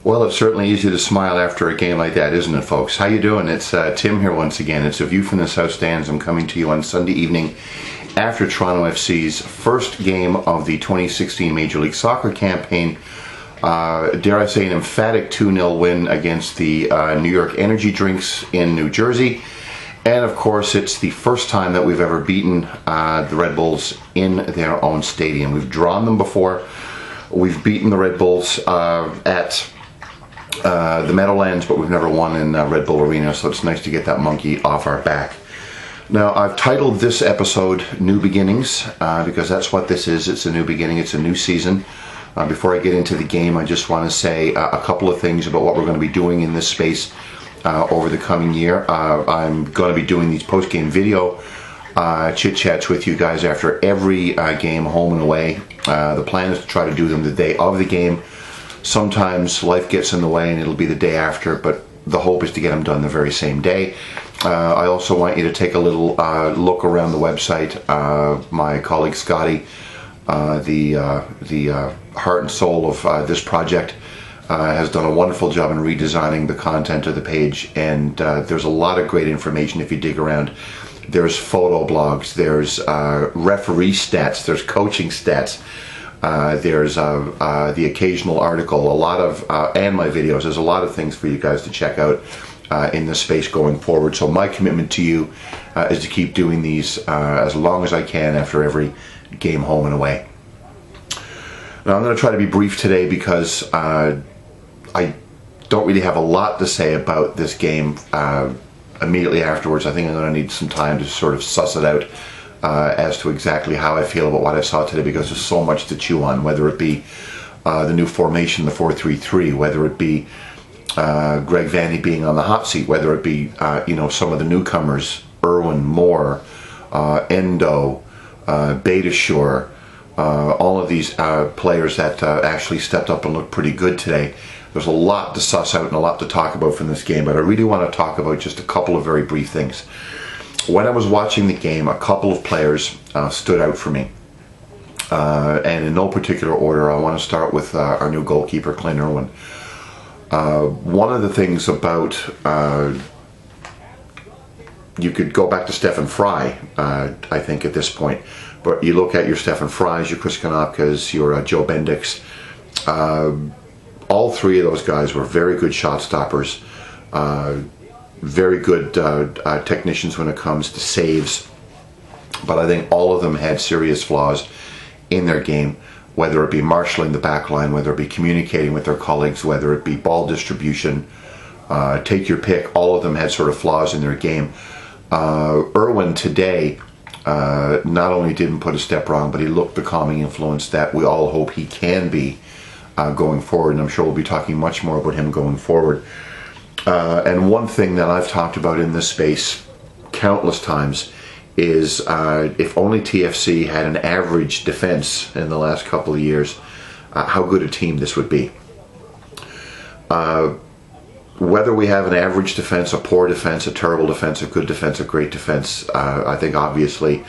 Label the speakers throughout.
Speaker 1: Well, it's certainly easy to smile after a game like that, isn't it, folks? How you doing? It's Tim here once again. It's A View from the South Stands. I'm coming to you on Sunday evening after Toronto FC's first game of the 2016 Major League Soccer campaign. Dare I say, an emphatic 2-0 win against the New York Energy Drinks in New Jersey. And of course, it's the first time that we've ever beaten the Red Bulls in their own stadium. We've drawn them before. We've beaten the Red Bulls at the Meadowlands, but we've never won in Red Bull Arena, so it's nice to get that monkey off our back. Now, I've titled this episode New Beginnings, because that's what this is. It's a new beginning, it's a new season. Before I get into the game, I just want to say a couple of things about what we're going to be doing in this space over the coming year. I'm going to be doing these post-game video chit-chats with you guys after every game, home and away. The plan is to try to do them the day of the game. Sometimes life gets in the way and it'll be the day after, but the hope is to get them done the very same day. I also want you to take a little look around the website. My colleague Scotty, the heart and soul of this project, has done a wonderful job in redesigning the content of the page, and there's a lot of great information if you dig around. There's photo blogs, there's referee stats, there's coaching stats. There's the occasional article, a lot of, and my videos. There's a lot of things for you guys to check out in this space going forward. So my commitment to you is to keep doing these as long as I can after every game, home and away. Now I'm going to try to be brief today because I don't really have a lot to say about this game immediately afterwards. I think I'm going to need some time to sort of suss it out. As to exactly how I feel about what I saw today, because there's so much to chew on, whether it be the new formation, the 4-3-3, whether it be Greg Vanney being on the hot seat, whether it be some of the newcomers, Irwin, Moore, Endo, Betashore, all of these players that actually stepped up and looked pretty good today. There's a lot to suss out and a lot to talk about from this game, but I really want to talk about just a couple of very brief things. When I was watching the game, a couple of players stood out for me. And in no particular order, I want to start with our new goalkeeper, Clint Irwin. One of the things about, you could go back to Stefan Fry, I think, at this point. But you look at your Stefan Frys, your Chris Konopkas, your Joe Bendix. All three of those guys were very good shot stoppers. Very good technicians when it comes to saves, but I think all of them had serious flaws in their game, whether it be marshalling the back line, whether it be communicating with their colleagues, whether it be ball distribution, take your pick. All of them had sort of flaws in their game. Irwin today not only didn't put a step wrong, but he looked the calming influence that we all hope he can be going forward, and I'm sure we'll be talking much more about him going forward. And one thing that I've talked about in this space countless times is if only TFC had an average defense in the last couple of years, how good a team this would be. Whether we have an average defense, a poor defense, a terrible defense, a good defense, a great defense, I think obviously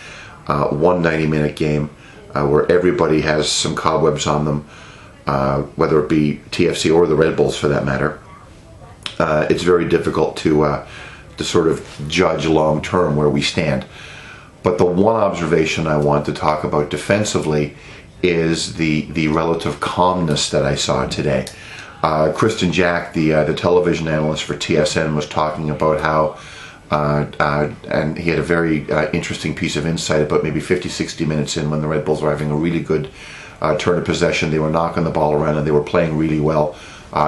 Speaker 1: one 90-minute game where everybody has some cobwebs on them, whether it be TFC or the Red Bulls for that matter, it's very difficult to sort of judge long term where we stand. But the one observation I want to talk about defensively is the relative calmness that I saw today. Kristen Jack, the television analyst for TSN, was talking about how, and he had a very interesting piece of insight about maybe 50-60 minutes in, when the Red Bulls were having a really good turn of possession. They were knocking the ball around and they were playing really well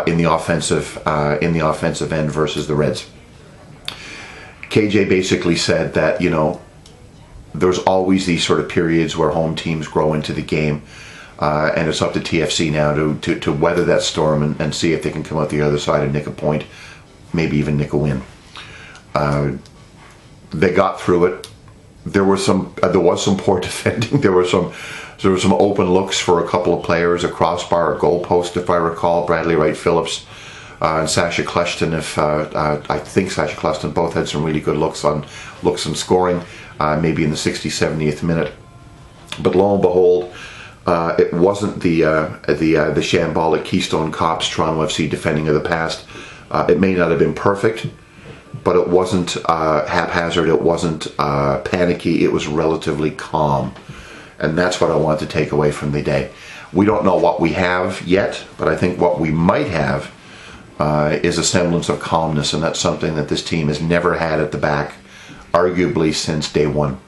Speaker 1: in the offensive end versus the Reds. KJ basically said that, there's always these sort of periods where home teams grow into the game, and it's up to TFC now to weather that storm and see if they can come out the other side and nick a point, maybe even nick a win. They got through it. There was some poor defending. There were some open looks for a couple of players, a crossbar, a goalpost, if I recall. Bradley Wright Phillips and Sasha Kleshton, I think Sasha Kleshton both had some really good looks on scoring, maybe in the 60th, 70th minute. But lo and behold, It wasn't the shambolic Keystone Cops Toronto FC defending of the past. It may not have been perfect, but it wasn't haphazard. It wasn't panicky. It was relatively calm, and that's what I want to take away from the day. We don't know what we have yet, but I think what we might have is a semblance of calmness, and that's something that this team has never had at the back, arguably since day one.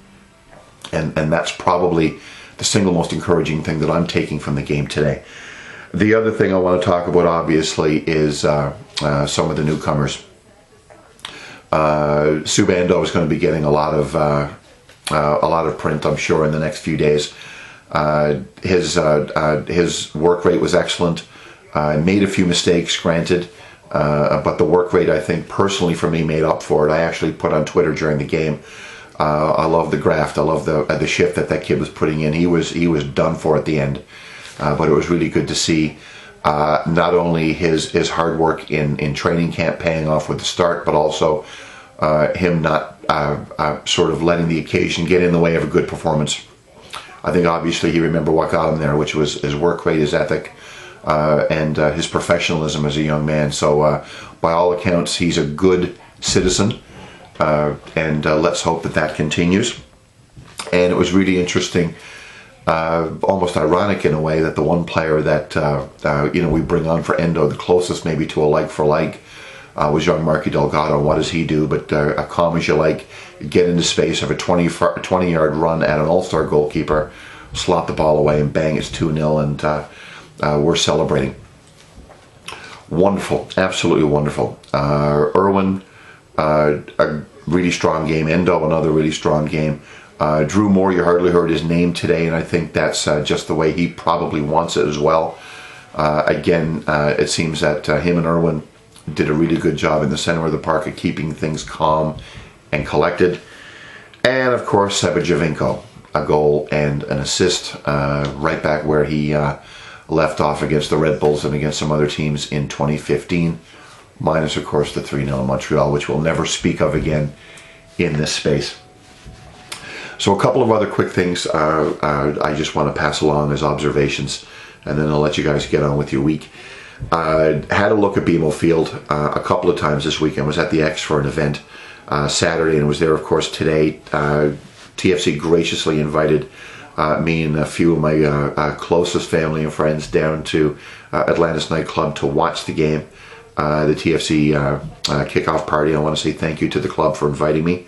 Speaker 1: And that's probably the single most encouraging thing that I'm taking from the game today. The other thing I want to talk about, obviously, is some of the newcomers. Subando is going to be getting a lot of print, I'm sure, in the next few days. His work rate was excellent. Made a few mistakes, granted, but the work rate, I think, personally for me, made up for it. I actually put on Twitter during the game. I love the graft. I love the shift that kid was putting in. He was done for at the end, but it was really good to see not only his hard work in training camp paying off with the start, but also him not sort of letting the occasion get in the way of a good performance. I think obviously he remembered what got him there, which was his work rate, his ethic, and his professionalism as a young man. So by all accounts, he's a good citizen, and let's hope that continues. And it was really interesting, almost ironic in a way, that the one player that we bring on for Endo, the closest maybe to a like for like, was young Marky Delgado. And what does he do? But calm as you like, get into space, have a 20-yard run at an all-star goalkeeper, slot the ball away, and bang, it's 2-0, and we're celebrating. Wonderful, absolutely wonderful. Irwin, a really strong game. Endo, another really strong game. Drew Moore, you hardly heard his name today, and I think that's just the way he probably wants it as well. Again, it seems that him and Irwin did a really good job in the center of the park of keeping things calm and collected. And of course, Seba Javinko, a goal and an assist, right back where he left off against the Red Bulls and against some other teams in 2015, minus of course the 3-0 in Montreal, which we'll never speak of again in this space. So a couple of other quick things I just want to pass along as observations, and then I'll let you guys get on with your week. Had a look at BMO Field a couple of times this weekend. Was at the X for an event Saturday, and was there of course today. TFC graciously invited me and a few of my closest family and friends down to Atlantis nightclub to watch the game, the TFC kickoff party. I want to say thank you to the club for inviting me,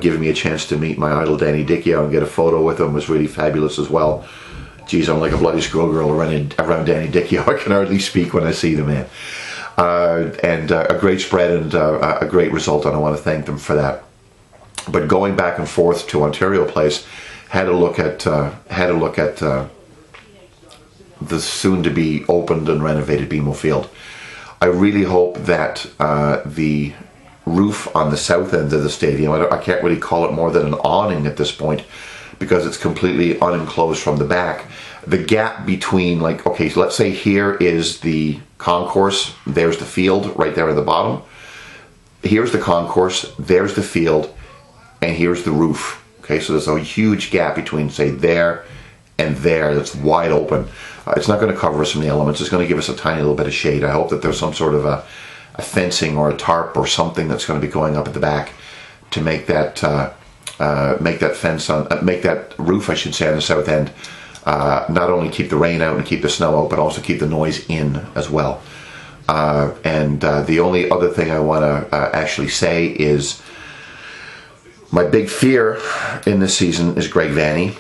Speaker 1: giving me a chance to meet my idol Danny Dichio and get a photo with him. Was really fabulous as well. Geez, I'm like a bloody schoolgirl around Danny Dichio. I can hardly speak when I see the man. And a great spread and a great result, and I want to thank them for that. But going back and forth to Ontario Place, had a look at the soon-to-be opened and renovated BMO Field. I really hope that the roof on the south end of the stadium, I can't really call it more than an awning at this point, because it's completely unenclosed from the back. The gap between, like, okay, so let's say here is the concourse, there's the field right there at the bottom. Here's the concourse, there's the field, and here's the roof. Okay, so there's a huge gap between, say, there and there that's wide open. It's not going to cover us from the elements. It's going to give us a tiny little bit of shade. I hope that there's some sort of a fencing or a tarp or something that's going to be going up at the back to make that fence on, make that roof, I should say, on the south end, not only keep the rain out and keep the snow out, but also keep the noise in as well. And the only other thing I want to actually say is my big fear in this season is Greg Vanney.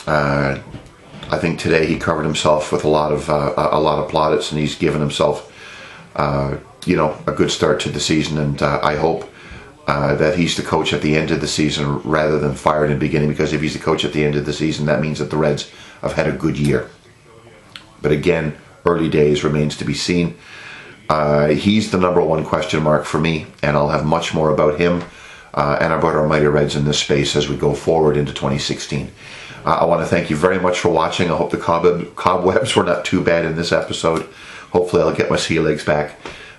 Speaker 1: I think today he covered himself with a lot of plaudits, and he's given himself, a good start to the season. And I hope that he's the coach at the end of the season rather than fired in the beginning, because if he's the coach at the end of the season, that means that the Reds have had a good year. But again, early days, remains to be seen. He's the number one question mark for me, and I'll have much more about him and about our Mighty Reds in this space as we go forward into 2016. I want to thank you very much for watching. I hope the cobwebs were not too bad in this episode. Hopefully I'll get my sea legs back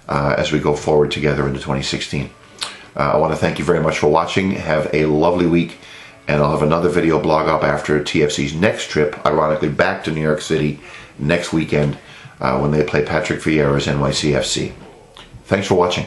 Speaker 1: as we go forward together into 2016. I want to thank you very much for watching. Have a lovely week, and I'll have another video blog up after TFC's next trip, ironically back to New York City next weekend when they play Patrick Vieira's NYCFC. Thanks for watching.